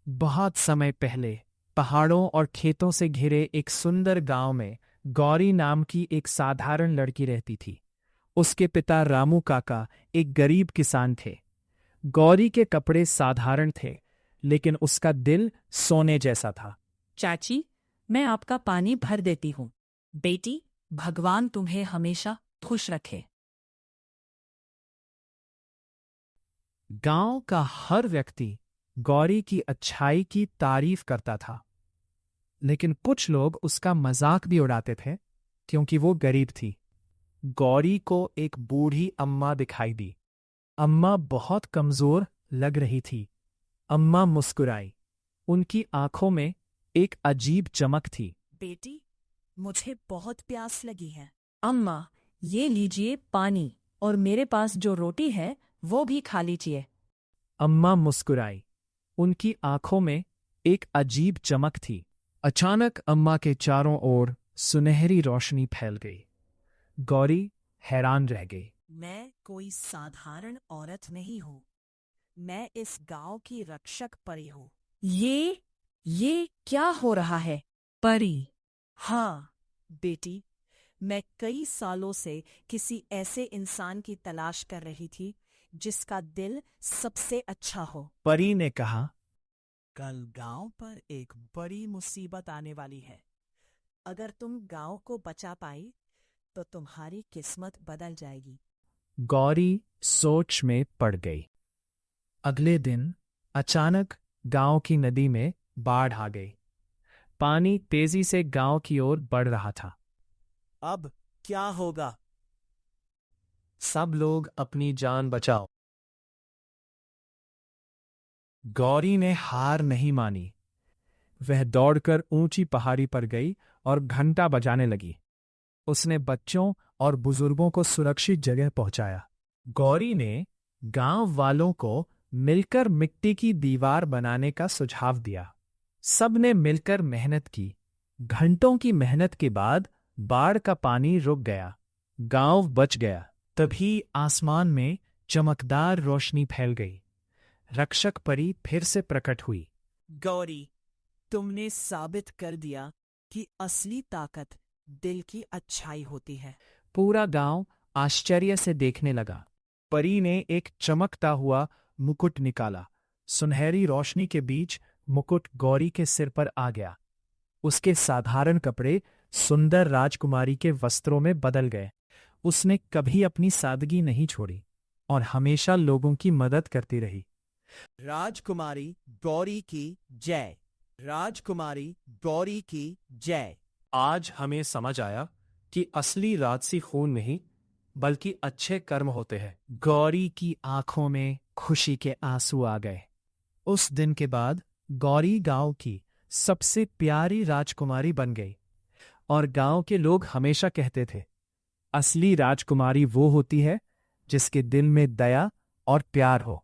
बहुत समय पहले पहाड़ों और खेतों से घिरे एक सुंदर गांव में गौरी नाम की एक साधारण लड़की रहती थी। उसके पिता रामू काका एक गरीब किसान थे। गौरी के कपड़े साधारण थे, लेकिन उसका दिल सोने जैसा था। चाची, मैं आपका पानी भर देती हूँ। बेटी, भगवान तुम्हें हमेशा खुश रखे। गांव का हर व्यक्ति गौरी की अच्छाई की तारीफ करता था, लेकिन कुछ लोग उसका मजाक भी उड़ाते थे क्योंकि वो गरीब थी। गौरी को एक बूढ़ी अम्मा दिखाई दी। अम्मा बहुत कमजोर लग रही थी। अम्मा मुस्कुराई। उनकी आंखों में एक अजीब चमक थी। बेटी, मुझे बहुत प्यास लगी है। अम्मा, ये लीजिए पानी, और मेरे पास जो रोटी है वो भी खा लीजिए। अम्मा मुस्कुराई। उनकी आंखों में एक अजीब चमक थी। अचानक अम्मा के चारों ओर सुनहरी रोशनी फैल गई। गौरी हैरान रह गई। मैं कोई साधारण औरत नहीं हूँ। मैं इस गांव की रक्षक परी हूँ। ये क्या हो रहा है? परी? हाँ बेटी, मैं कई सालों से किसी ऐसे इंसान की तलाश कर रही थी जिसका दिल सबसे अच्छा हो। परी ने कहा, कल गांव पर एक बड़ी मुसीबत आने वाली है। अगर तुम गांव को बचा पाई तो तुम्हारी किस्मत बदल जाएगी। गौरी सोच में पड़ गई। अगले दिन अचानक गांव की नदी में बाढ़ आ गई। पानी तेजी से गांव की ओर बढ़ रहा था। अब क्या होगा? सब लोग अपनी जान बचाओ। गौरी ने हार नहीं मानी। वह दौड़कर ऊंची पहाड़ी पर गई और घंटा बजाने लगी। उसने बच्चों और बुजुर्गों को सुरक्षित जगह पहुंचाया। गौरी ने गांव वालों को मिलकर मिट्टी की दीवार बनाने का सुझाव दिया। सबने मिलकर मेहनत की। घंटों की मेहनत के बाद बाढ़ का पानी रुक गया। गांव बच गया। तभी आसमान में चमकदार रोशनी फैल गई। रक्षक परी फिर से प्रकट हुई। गौरी, तुमने साबित कर दिया कि असली ताकत दिल की अच्छाई होती है। पूरा गांव आश्चर्य से देखने लगा। परी ने एक चमकता हुआ मुकुट निकाला। सुनहरी रोशनी के बीच मुकुट गौरी के सिर पर आ गया। उसके साधारण कपड़े सुंदर राजकुमारी के वस्त्रों में बदल गए। उसने कभी अपनी सादगी नहीं छोड़ी और हमेशा लोगों की मदद करती रही। राजकुमारी गौरी की जय। राजकुमारी गौरी की जय। आज हमें समझ आया कि असली राजसी खून नहीं, बल्कि अच्छे कर्म होते हैं। गौरी की आंखों में खुशी के आंसू आ गए। उस दिन के बाद गौरी गांव की सबसे प्यारी राजकुमारी बन गई और गांव के लोग हमेशा कहते थे, असली राजकुमारी वो होती है जिसके दिल में दया और प्यार हो।